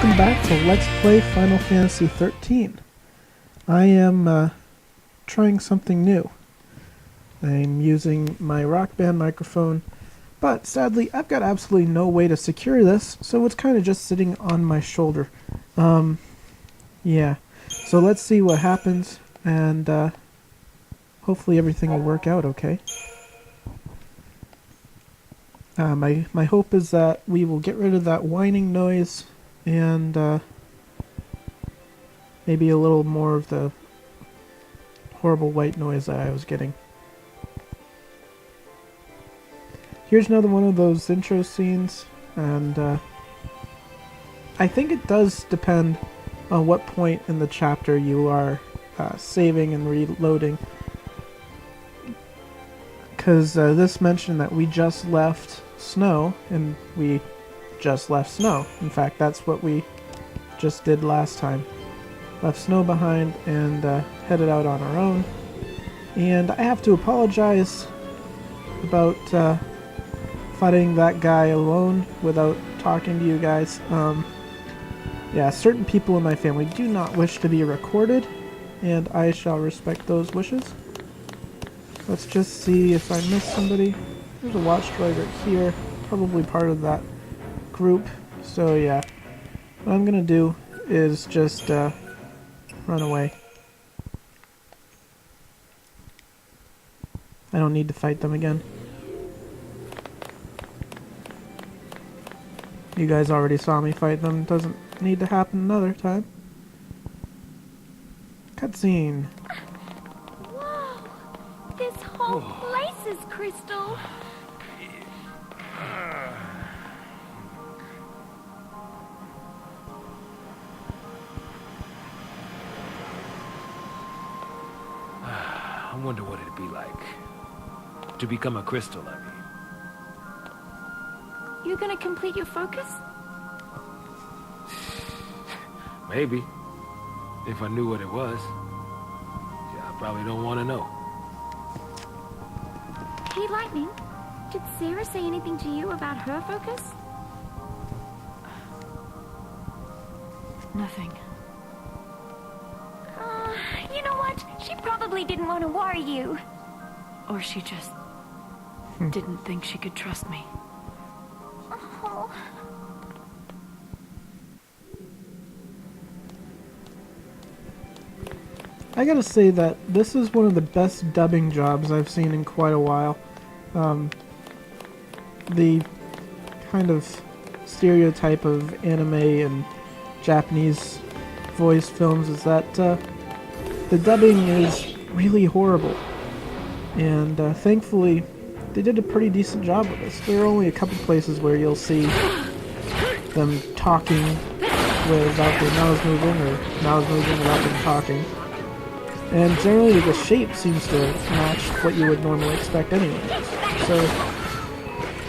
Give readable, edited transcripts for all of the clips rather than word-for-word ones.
welcome back to Let's Play Final Fantasy XIII. I am trying something new. I'm using my Rock Band microphone, but sadly I've got absolutely no way to secure this, so it's kind of just sitting on my shoulder. Yeah. So let's see what happens, and hopefully everything will work out okay. My hope is that we will get rid of that whining noise and maybe a little more of the horrible white noise that I was getting. Here's another one of those intro scenes, and I think it does depend on what point in the chapter you are saving and reloading. Because this mentioned that we just left snow, and we just left snow. In fact, that's what we just did last time. Left snow behind and headed out on our own. And I have to apologize about fighting that guy alone without talking to you guys. Yeah, certain people in my family do not wish to be recorded, and I shall respect those wishes. Let's just see if I missed somebody. There's a watch droid right here, probably part of that group. So yeah, what I'm gonna do is just run away. I don't need to fight them again. You guys already saw me fight them. Doesn't need to happen another time. Cutscene. Whoa! This whole place is crystal. I wonder what it'd be like to become a crystal, I mean. You gonna complete your focus? Maybe. If I knew what it was. Yeah, I probably don't want to know. Hey, Lightning. Did Sarah say anything to you about her focus? Nothing. You know what? She probably didn't want to worry you. Or she just didn't think she could trust me. Oh. I gotta say that this is one of the best dubbing jobs I've seen in quite a while. The kind of stereotype of anime and Japanese voice films is that the dubbing is really horrible. And thankfully, they did a pretty decent job with this. There are only a couple places where you'll see them talking without their mouths moving, or mouths moving without them talking. And generally the shape seems to match what you would normally expect anyway. So,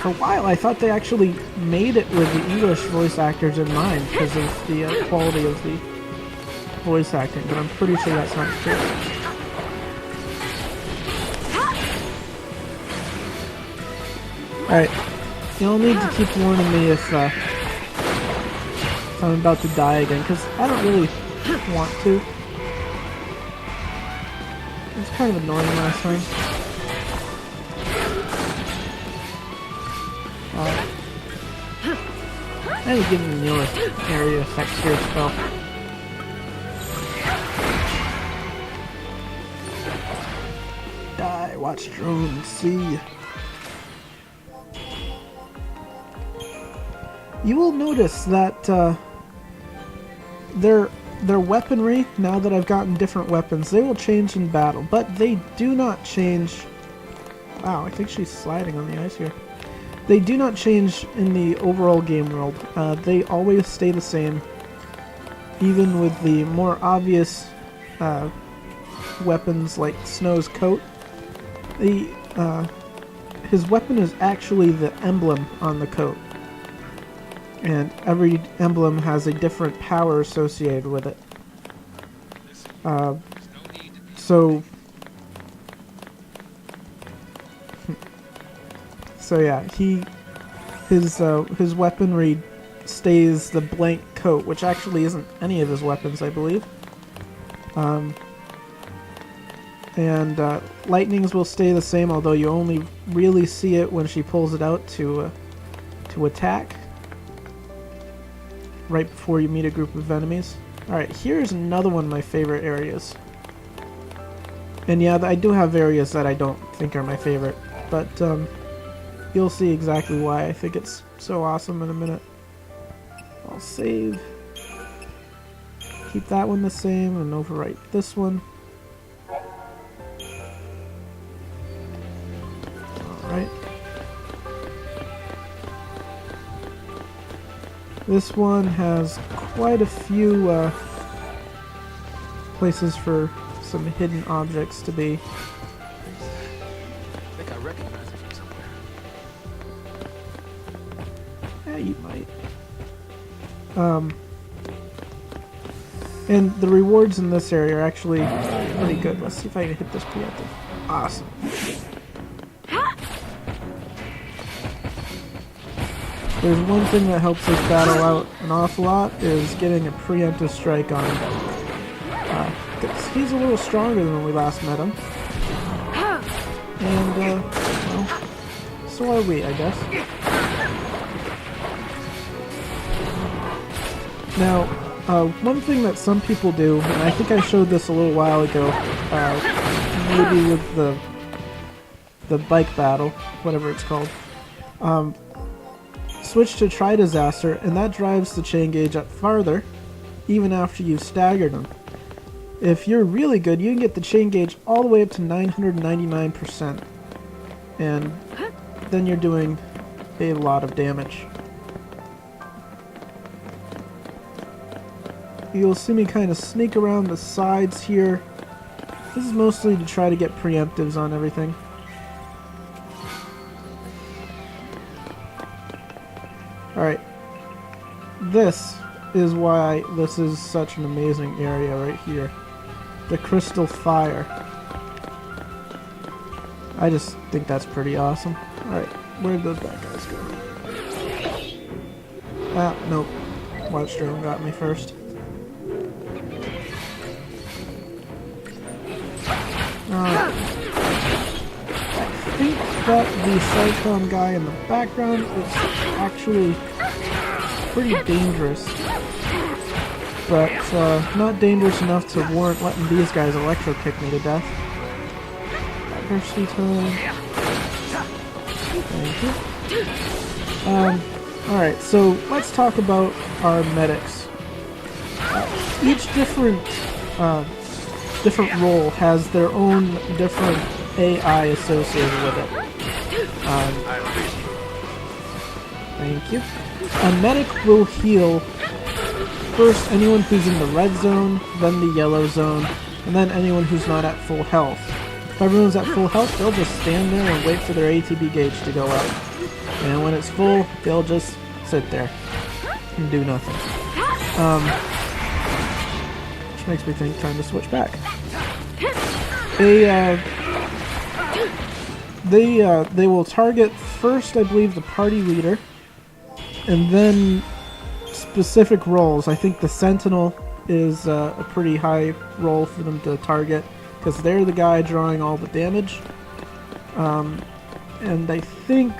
for a while I thought they actually made it with the English voice actors in mind because of the quality of the voice acting, but I'm pretty sure that's not the case. Alright, you'll need to keep warning me if I'm about to die again, because I don't really want to. It was kind of annoying last time. I need to give him the newer area effect here spell. Die, watch drones, see. You will notice that their weaponry, now that I've gotten different weapons, they will change in battle, but they do not change... Wow, I think she's sliding on the ice here. They do not change in the overall game world. They always stay the same, even with the more obvious weapons like Snow's coat. His weapon is actually the emblem on the coat. And every emblem has a different power associated with it. So yeah, his weaponry stays the blank coat, which actually isn't any of his weapons, I believe. And Lightning's will stay the same, although you only really see it when she pulls it out to attack, right before you meet a group of enemies. Alright, here's another one of my favorite areas. And yeah, I do have areas that I don't think are my favorite, but you'll see exactly why I think it's so awesome in a minute. I'll save. Keep that one the same and overwrite this one. Alright. This one has quite a few places for some hidden objects to be. I think I recognize it from somewhere. Yeah, you might. And the rewards in this area are actually pretty good. Let's see if I can hit this preemptive. Awesome. There's one thing that helps us battle out an awful lot is getting a preemptive strike on him. 'Cause he's a little stronger than when we last met him. And, well, so are we, I guess. Now, one thing that some people do, and I think I showed this a little while ago, maybe with the bike battle, whatever it's called, switch to Try Disaster, and that drives the chain gauge up farther, even after you've staggered them. If you're really good, you can get the chain gauge all the way up to 999%, and then you're doing a lot of damage. You'll see me kind of sneak around the sides here. This is mostly to try to get preemptives on everything. Alright. This is why this is such an amazing area right here. The Crystal Fire. I just think that's pretty awesome. Alright, where did those bad guys go? Ah, nope. Watch Drone got me first. I think that the Cyclone guy in the background is actually pretty dangerous, but not dangerous enough to warrant letting these guys electro-kick me to death. Diversity time. Thank you. Alright, so let's talk about our medics. Each different role has their own different AI associated with it. Thank you. A medic will heal first anyone who's in the red zone, then the yellow zone, and then anyone who's not at full health. If everyone's at full health, they'll just stand there and wait for their ATB gauge to go up. And when it's full, they'll just sit there and do nothing. Which makes me think time to switch back. They will target first, I believe, the party leader, and then specific roles. I think the Sentinel is a pretty high role for them to target, because they're the guy drawing all the damage. And I think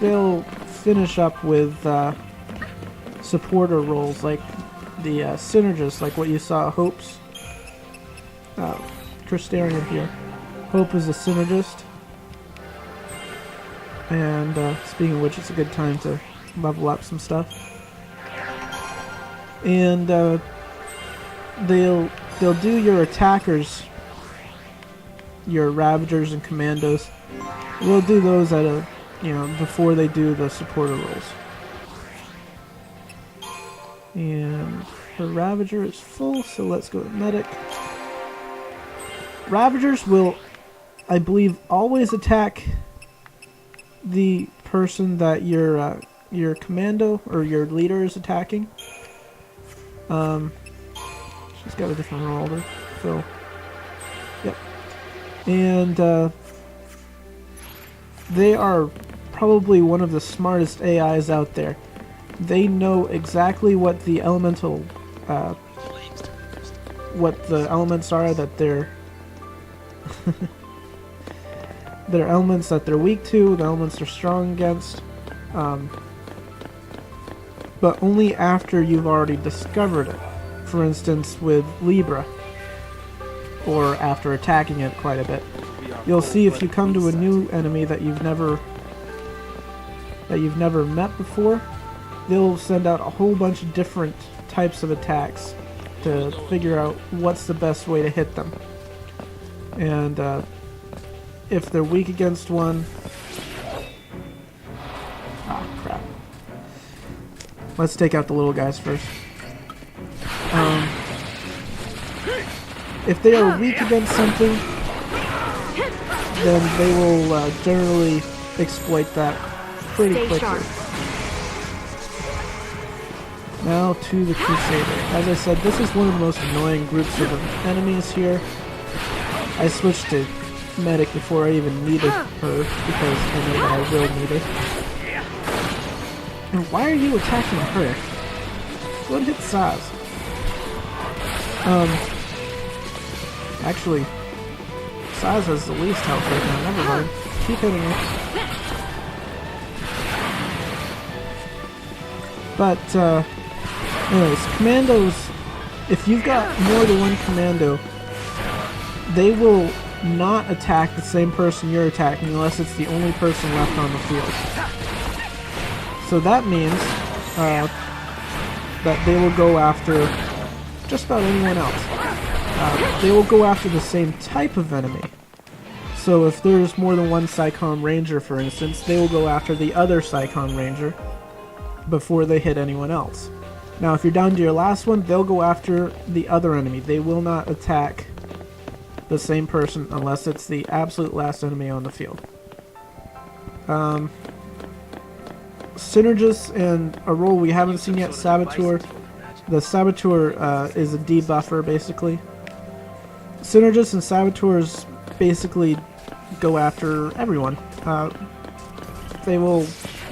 they'll finish up with supporter roles, like the synergist, like what you saw Hope's. Crystarian here. Hope is a synergist. And speaking of which, it's a good time to level up some stuff. And they'll do your attackers, your Ravagers and Commandos. We'll do those at before they do the supporter roles. And the Ravager is full, so let's go to Medic. Ravagers will, I believe, always attack the person that your commando or your leader is attacking. She's got a different role to fill. Yep. And they are probably one of the smartest AIs out there. they know exactly what the elemental, what the elements are that they're, they're elements that they're weak to, the elements they're strong against, but only after you've already discovered it. For instance, with Libra, or after attacking it quite a bit. You'll see if you come to a new enemy that you've never met before, they'll send out a whole bunch of different types of attacks to figure out what's the best way to hit them. And if they're weak against one... Ah, crap. Let's take out the little guys first. If they are weak against something, then they will generally exploit that pretty quickly. Now to the Crusader. As I said, this is one of the most annoying groups of enemies here. I switched to medic before I even needed her, because I know that I will need her. And why are you attacking her? Go and hit Saz. Actually, Saz has the least health right now. Never mind. Keep hitting her. But, anyways, commandos, if you've got more than one commando, they will not attack the same person you're attacking unless it's the only person left on the field. So that means that they will go after just about anyone else. They will go after the same type of enemy. So if there's more than one Psychon Ranger, for instance, they will go after the other Psychon Ranger before they hit anyone else. Now if you're down to your last one, they'll go after the other enemy. They will not attack the same person unless it's the absolute last enemy on the field. Synergist and a role we haven't seen yet, Saboteur. The Saboteur is a debuffer, basically. Synergists and Saboteurs basically go after everyone. They will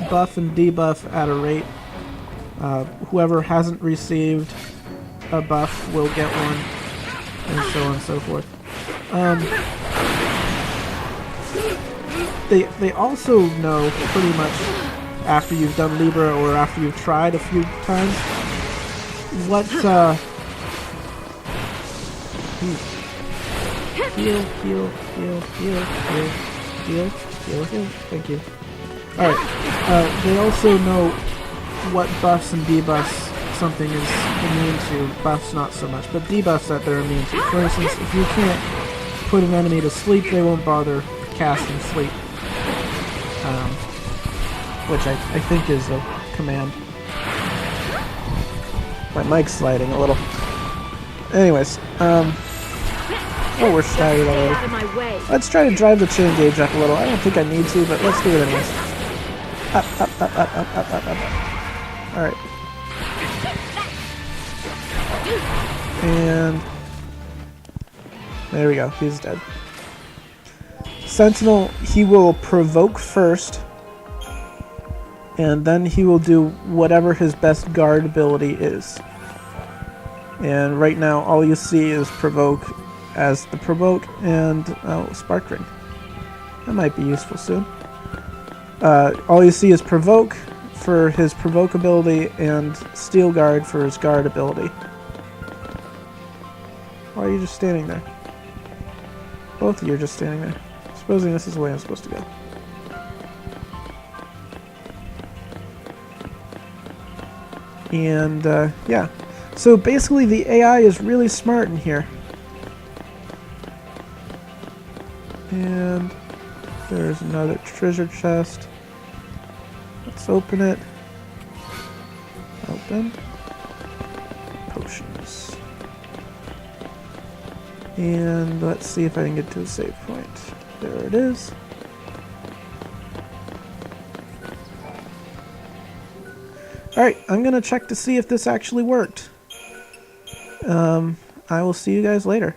buff and debuff at a rate. Whoever hasn't received a buff will get one, and so on and so forth. They also know pretty much after you've done Libra or after you've tried a few times what heal. Thank you. Alright, they also know what buffs and debuffs something is immune to. Buffs not so much, but debuffs that they're immune to. For instance, if you can't put an enemy to sleep, they won't bother casting sleep. Which I think is a command. My mic's sliding a little. Anyways, oh, we're staggered already. Let's try to drive the chain gauge up a little. I don't think I need to, but let's do it anyways. Up. Alright. And there we go, he's dead. Sentinel, he will provoke first, and then he will do whatever his best guard ability is. And right now all you see is provoke as the provoke and spark ring. That might be useful soon. All you see is provoke for his provoke ability and steel guard for his guard ability. Why are you just standing there? Both of you are just standing there. Supposing this is the way I'm supposed to go. And yeah, so basically the AI is really smart in here. And there's another treasure chest. Let's open it. Open. Potions. And let's see if I can get to a save point. There it is. Alright, I'm gonna check to see if this actually worked. I will see you guys later.